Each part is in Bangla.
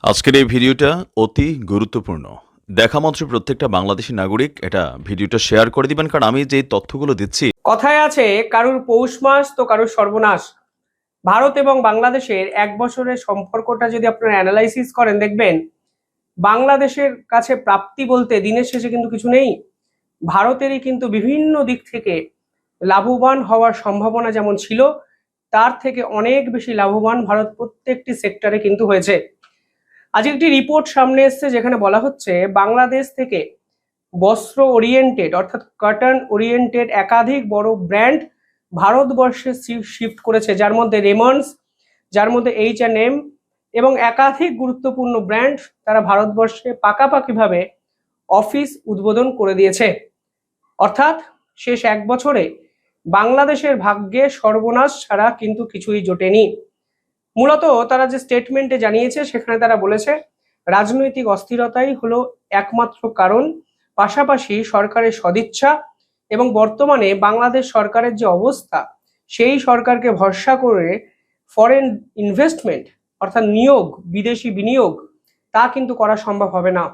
আজকের এই ভিডিওটা অতি গুরুত্বপূর্ণ। দেখা মাত্র প্রত্যেকটা বাংলাদেশী নাগরিক এটা ভিডিওটা শেয়ার করে দিবেন, কারণ আমি যে তথ্যগুলো দিচ্ছি। কথায় আছে কারুর পৌষ মাস তো কারুর সর্বনাশ। ভারত এবং বাংলাদেশের এক বছরের সম্পর্কটা যদি আপনারা অ্যানালাইসিস করেন, দেখবেন বাংলাদেশের কাছে প্রাপ্তি বলতে দিনের শেষে কিন্তু কিছু নেই। ভারতেরই কিন্তু বিভিন্ন দিক থেকে লাভবান হওয়ার সম্ভাবনা যেমন ছিল, তার থেকে অনেক বেশি লাভবান ভারত প্রত্যেকটি সেক্টরে কিন্তু হয়েছে। আজ একটি রিপোর্ট সামনে এসেছে যেখানে বলা হচ্ছে বাংলাদেশ থেকে বস্ত্র ওরিয়েন্টেড অর্থাৎ কটন ওরিয়েন্টেড একাধিক বড় ব্র্যান্ড ভারতবর্ষে শিফট করেছে, যার মধ্যে রেমন্ডস, যার মধ্যে H&M এবং একাধিক গুরুত্বপূর্ণ ব্র্যান্ড তারা ভারতবর্ষে পাকাপাকিভাবে অফিস উদ্বোধন করে দিয়েছে। অর্থাৎ শেষ এক বছরে বাংলাদেশের ভাগ্যে সর্বনাশ ছাড়া কিন্তু কিছুই জোটেনি। মূলত তারা যে স্টেটমেন্টে জানিয়েছে সেখানে তারা বলেছে রাজনৈতিক অস্থিরতাই হলো একমাত্র কারণ, পাশাপাশি সরকারের সদিচ্ছা এবং বর্তমানে বাংলাদেশ সরকারের যে অবস্থা, সেই সরকারকে ভরসা করে ফরেন ইনভেস্টমেন্ট অর্থাৎ নিয়োগ, বিদেশি বিনিয়োগ তা কিন্তু করা সম্ভব হবে না।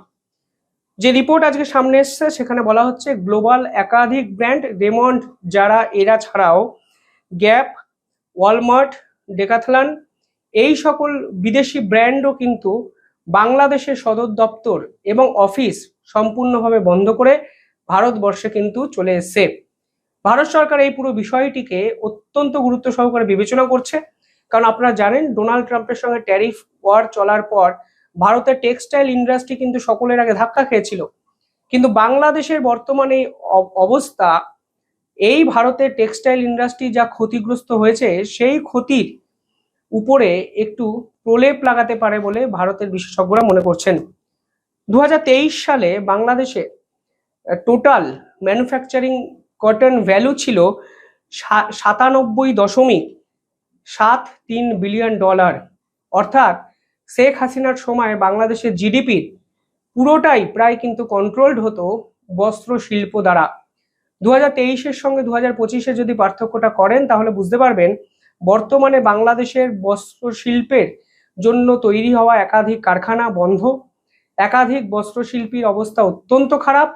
যে রিপোর্ট আজকে সামনে এসছে সেখানে বলা হচ্ছে গ্লোবাল একাধিক ব্র্যান্ড রেমন্ড, যারা এরা ছাড়াও গ্যাপ, ওয়ালমার্ট, ডেকাথলন, এই সকল বিদেশি ব্র্যান্ডও কিন্তু বাংলাদেশের সদর দপ্তর এবং অফিস সম্পূর্ণভাবে বন্ধ করে ভারতবর্ষে কিন্তু চলে এসছে। ভারত সরকার এই পুরো বিষয়টিকে অত্যন্ত গুরুত্ব সহকারে বিবেচনা করছে, কারণ আপনারা জানেন ডোনাল্ড ট্রাম্পের সঙ্গে ট্যারিফ ওয়ার চলার পর ভারতের টেক্সটাইল ইন্ডাস্ট্রি কিন্তু সকলের আগে ধাক্কা খেয়েছিল। কিন্তু বাংলাদেশের বর্তমানে অবস্থা, এই ভারতের টেক্সটাইল ইন্ডাস্ট্রি যা ক্ষতিগ্রস্ত হয়েছে সেই ক্ষতির উপরে একটু প্রলেপ লাগাতে পারে বলে ভারতের বিশেষজ্ঞরা মনে করছেন। 2023 সালে বাংলাদেশে টোটাল ম্যানুফ্যাকচারিং কটন ভ্যালু ছিল 97.73 বিলিয়ন ডলার। অর্থাৎ শেখ হাসিনার সময় বাংলাদেশের জিডিপির পুরোটাই প্রায় কিন্তু কন্ট্রোলড হতো বস্ত্র শিল্প দ্বারা। 2023-এর সঙ্গে 2025-এ যদি পার্থক্যটা করেন তাহলে বুঝতে পারবেন বর্তমানে বাংলাদেশের বস্ত্র শিল্পের জন্য তৈরি হওয়া একাধিক কারখানা বন্ধ, একাধিক বস্ত্রশিল্পীর অবস্থা অত্যন্ত খারাপ,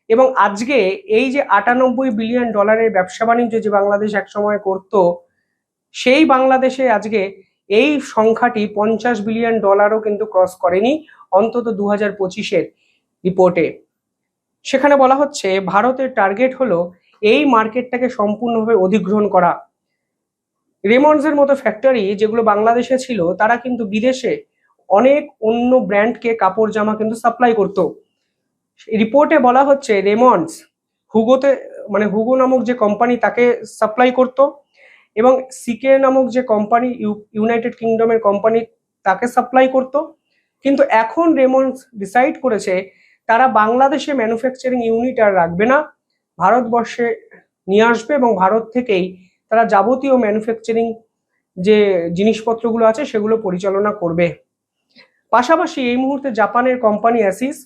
এবং আজকে এই যে 98 বিলিয়ন ডলারের ব্যবসা বাণিজ্য যে বাংলাদেশ একসময় করত, সেই বাংলাদেশে আজকে এই সংখ্যাটি 50 বিলিয়ন ডলারও কিন্তু ক্রস করেনি, অন্তত 2025-এর রিপোর্টে। সেখানে বলা হচ্ছে ভারতের টার্গেট হলো এই মার্কেটটাকে সম্পূর্ণভাবে অধিগ্রহণ করা। রেমন্ডসের মতো ফ্যাক্টরি যেগুলো বাংলাদেশে ছিল, তারা কিন্তু বিদেশে অনেক অন্য ব্র্যান্ডকে কাপড় জামা কিন্তু সাপ্লাই করতো। রিপোর্টে বলা হচ্ছে রেমন্ডস হুগোতে, মানে হুগো নামক যে কোম্পানি তাকে সাপ্লাই করত, এবং সিকে নামক যে কোম্পানি ইউনাইটেড কিংডমের কোম্পানি তাকে সাপ্লাই করত। কিন্তু এখন রেমন্ডস ডিসাইড করেছে তারা বাংলাদেশে ম্যানুফ্যাকচারিং ইউনিট আর রাখবে না, ভারতবর্ষে নিয়ে আসবে এবং ভারত থেকেই তারা যাবতীয় ম্যানুফ্যাকচারিং যে জিনিসপত্রগুলো আছে সেগুলো পরিচালনা করবে। পাশাপাশি এই মুহূর্তে জাপানের কোম্পানি অ্যাসিস,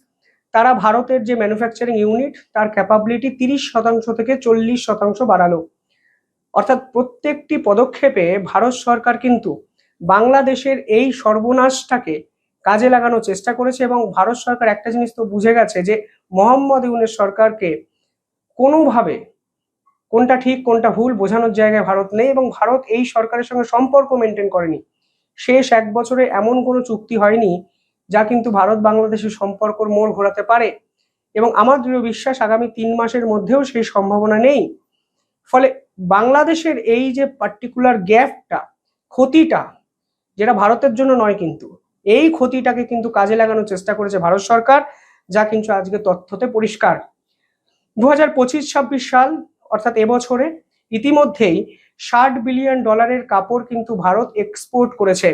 তারা ভারতের যে ম্যানুফ্যাকচারিং ইউনিট তার ক্যাপাবিলিটি 30% থেকে 40% বাড়ালো। অর্থাৎ প্রত্যেকটি পদক্ষেপে ভারত সরকার কিন্তু বাংলাদেশের এই সর্বনাশটাকে কাজে লাগানোর চেষ্টা করেছে, এবং ভারত সরকার একটা জিনিস তো বুঝে গেছে যে মোহাম্মদ ইউনূস সরকারকে কোনোভাবে কোনটা ঠিক কোনটা ভুল বোঝানোর জায়গায় ভারত নেই, এবং ভারত এই সরকারের সঙ্গে সম্পর্ক মেনটেন করেনি। শেষ এক বছরে এমন কোনো চুক্তি হয়নি যা কিন্তু ভারত বাংলাদেশের সম্পর্কর মোড় ঘোরাতে পারে, এবং আমার দৃঢ় বিশ্বাস আগামী 3 মাসের মধ্যেও সেই সম্ভাবনা নেই। ফলে বাংলাদেশের এই যে পার্টিকুলার গ্যাপটা, ক্ষতিটা, যেটা ভারতের জন্য নয়, কিন্তু এই ক্ষতিটাকে কিন্তু কাজে লাগানোর চেষ্টা করেছে ভারত সরকার, যা কিন্তু আজকে তথ্যতে পরিষ্কার। 2025-26 সাল অর্থাৎ এবছরে ইতিমধ্যেই 60 বিলিয়ন ডলারের কাপড় কিন্তু ভারত এক্সপোর্ট করেছে।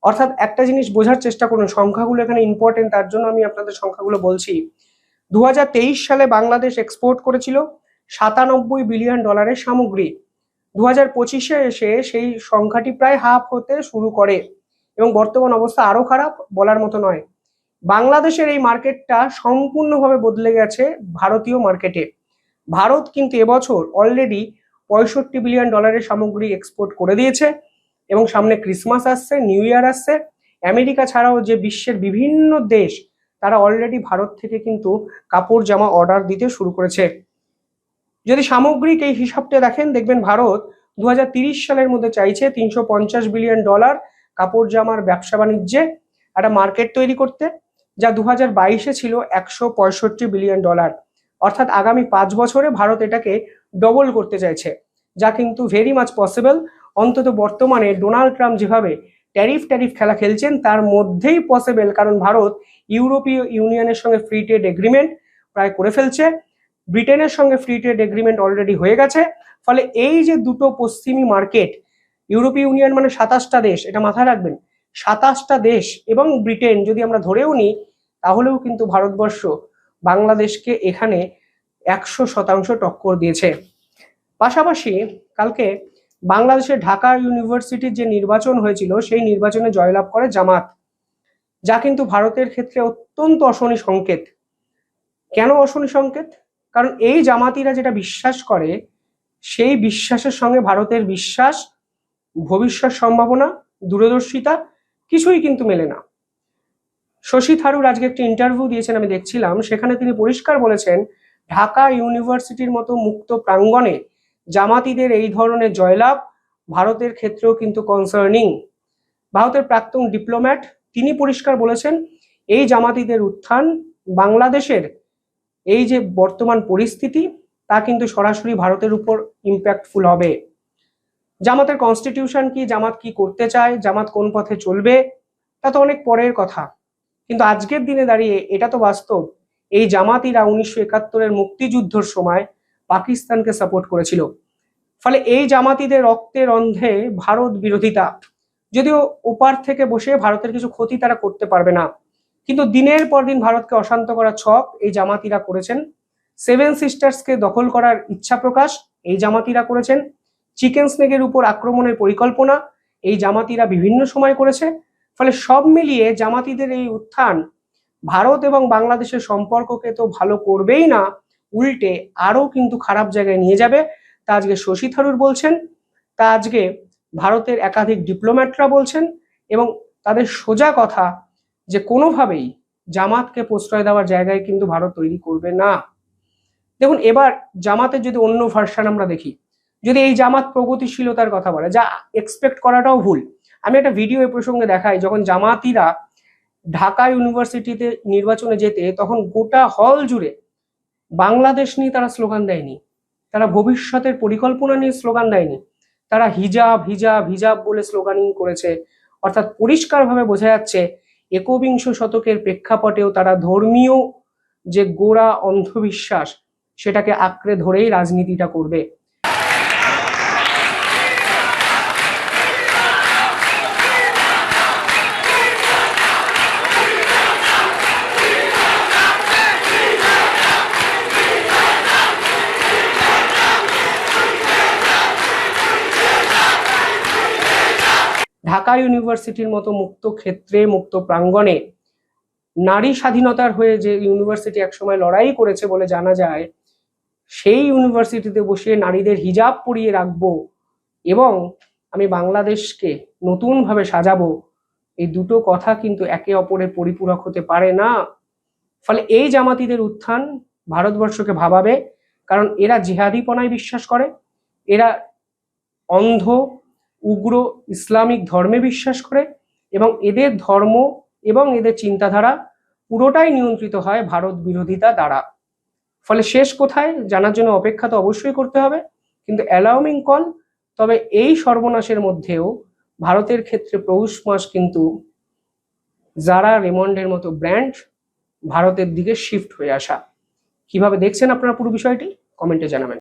অর্থাৎ একটা জিনিস বোঝার চেষ্টা করুন, সংখ্যাগুলো এখানে ইম্পর্টেন্ট, তার জন্য আমি আপনাদের সংখ্যাগুলো বলছি। 2023 সালে বাংলাদেশ এক্সপোর্ট করেছিল 97 বিলিয়ন ডলারের সামগ্রী। 2025-এ এসে সেই সংখ্যাটি প্রায় হাফ হতে শুরু করে, এবং বর্তমান অবস্থা আরো খারাপ, বলার মতো নয়। বাংলাদেশের এই মার্কেটটা সম্পূর্ণভাবে বদলে গেছে ভারতীয় মার্কেটে। ভারত কিন্তু এবছর অলরেডি 65 বিলিয়ন ডলারের সামগ্রী এক্সপোর্ট করে দিয়েছে, এবং সামনে ক্রিসমাস আসছে, নিউ ইয়ার আসছে, আমেরিকা ছাড়াও যে বিশ্বের বিভিন্ন দেশ তারা অলরেডি ভারত থেকে কিন্তু কাপড় জামা অর্ডার দিতে শুরু করেছে। যদি সামগ্রিক এই হিসাবটা দেখেন, দেখবেন ভারত 2030 সালের মধ্যে চাইছে $350 বিলিয়ন কাপড় জামার ব্যবসা বাণিজ্যে একটা মার্কেট তৈরি করতে, যা 2022-এ ছিল $165 বিলিয়ন। অর্থাৎ আগামী 5 বছরে ভারত এটাকে ডবল করতে চাইছে, যা কিন্তু ভেরি মাচ পসিবল। অন্তত বর্তমানে ডোনাল্ড ট্রাম্প যেভাবে ট্যারিফ খেলা খেলছেন তার মধ্যেই পসিবল, কারণ ভারত ইউরোপীয় ইউনিয়নের সঙ্গে ফ্রি ট্রেড এগ্রিমেন্ট প্রায় করে ফেলছে, ব্রিটেনের সঙ্গে ফ্রি ট্রেড এগ্রিমেন্ট অলরেডি হয়ে গেছে। ফলে এই যে দুটো পশ্চিমী মার্কেট, ইউরোপীয় ইউনিয়ন মানে 27টা দেশ, এটা মাথায় রাখবেন, 27টা দেশ এবং ব্রিটেন যদি আমরা ধরেও নিই, তাহলেও কিন্তু ভারতবর্ষ বাংলাদেশকে এখানে 100% টক্কর দিয়েছে। পাশাপাশি কালকে বাংলাদেশের ঢাকা ইউনিভার্সিটির যে নির্বাচন হয়েছিল সেই নির্বাচনে জয়লাভ করে জামাত, যা কিন্তু ভারতের ক্ষেত্রে অত্যন্ত অশনি সংকেত। কেন অশনি সংকেত? কারণ এই জামাতিরা যেটা বিশ্বাস করে সেই বিশ্বাসের সঙ্গে ভারতের বিশ্বাস, ভবিষ্যৎ সম্ভাবনা, দূরদর্শিতা কিছুই কিন্তু মেলে না। শশী থারুর আজকে একটা ইন্টারভিউ দিয়েছেন, আমি দেখছিলাম, সেখানে তিনি পরিষ্কার বলেছেন ঢাকা ইউনিভার্সিটির মতো মুক্ত প্রাঙ্গণে জামাতিদের এই ধরনের জয়লাভ ভারতের ক্ষেত্রেও কিন্তু কনসার্নিং। ভারতের প্রাক্তন ডিপ্লোম্যাট তিনি পরিষ্কার বলেছেন এই জামাতিদের উত্থান বাংলাদেশের এই যে বর্তমান পরিস্থিতি তা কিন্তু সরাসরি ভারতের উপর ইম্প্যাক্টফুল হবে। জামাতের কনস্টিটিউশন কি, জামাত কি করতে চায়, জামাত কোন পথে চলবে, তা তো অনেক পরের কথা। কিন্তু আজকের দিনে দাঁড়িয়ে এটা তো বাস্তব, এই জামাতিরা 1971-এর মুক্তিযুদ্ধের সময় পাকিস্তানকে সাপোর্ট করেছিল। ফলে এই জামাতিদের রক্তের অন্ধে ভারত বিরোধিতা, যদিও ওপার থেকে বসে ভারতের কিছু ক্ষতি তারা করতে পারবে না, কিন্তু দিনের পর দিন ভারতকে অশান্ত করার ছক এই জামাতিরা করেছেন। 7 সিস্টার্সকে দখল করার ইচ্ছা প্রকাশ এই জামাতিরা করেছেন। চিকেন স্নেকের উপর আক্রমণের পরিকল্পনা এই জামাতিরা বিভিন্ন সময় করেছে। ফলে সব মিলিয়ে জামাতিদের এই উত্থান ভারত এবং বাংলাদেশের সম্পর্ককে তো ভালো করবেই না, উল্টে আরো কিন্তু খারাপ জায়গায় নিয়ে যাবে। তা আজকে শশী থারুর বলছেন, তা আজকে ভারতের একাধিক ডিপ্লোম্যাটরা বলছেন, এবং তাদের সোজা কথা যে কোনোভাবেই জামাতকে প্রশ্রয় দেওয়ার জায়গায় কিন্তু ভারত তৈরি করবে না। দেখুন, এবার জামাতের যদি অন্য ভার্সন আমরা দেখি, যদি এই জামাত প্রগতিশীলতার কথা বলে, যা এক্সপেক্ট করাটাও ভুল। আমি একটা ভিডিও এ প্রসঙ্গে দেখাই, যখন জামাতিরা ঢাকা ইউনিভার্সিটিতে নির্বাচনে যেতে তখন গোটা হল জুড়ে বাংলাদেশ নিয়ে তারা স্লোগান দেয়নি, তারা ভবিষ্যতের পরিকল্পনা নিয়ে স্লোগান দেয়নি, তারা হিজাব হিজাব হিজাব বলে স্লোগানিং করেছে। অর্থাৎ পরিষ্কারভাবে বোঝা যাচ্ছে একবিংশ শতকের প্রেক্ষাপটেও তারা ধর্মীয় যে গোড়া অন্ধবিশ্বাস সেটাকে আঁকড়ে ধরেই রাজনীতিটা করবে। ঢাকা ইউনিভার্সিটির মতো মুক্ত ক্ষেত্রে, মুক্ত প্রাঙ্গণে নারী স্বাধীনতার হয়ে যে ইউনিভার্সিটি একসময় লড়াই করেছে বলে জানা যায়, সেই ইউনিভার্সিটিতে বসে নারীদের হিজাব পরিয়ে রাখবো এবং আমি বাংলাদেশকে নতুনভাবে সাজাবো, এই দুটো কথা কিন্তু একে অপরের পরিপূরক হতে পারে না। ফলে এই জামাতিদের উত্থান ভারতবর্ষকে ভাবাবে, কারণ এরা জিহাদিপনায় বিশ্বাস করে, এরা অন্ধ উগ্র ইসলামিক ধর্মে বিশ্বাস করে, এবং এদের ধর্ম এবং এদের চিন্তাধারা পুরোটাই নিয়ন্ত্রিত হয় ভারত বিরোধিতা দ্বারা। ফলে শেষ কোথায় জানার জন্য অপেক্ষা তো অবশ্যই করতে হবে, কিন্তু অ্যালাউমিং কল। তবে এই সর্বনাশের মধ্যেও ভারতের ক্ষেত্রে পৌষ মাস কিন্তু জারা, রেমন্ডের মতো ব্র্যান্ড ভারতের দিকে শিফট হয়ে আসা। কিভাবে দেখছেন আপনারা পুরো বিষয়টি কমেন্টে জানাবেন।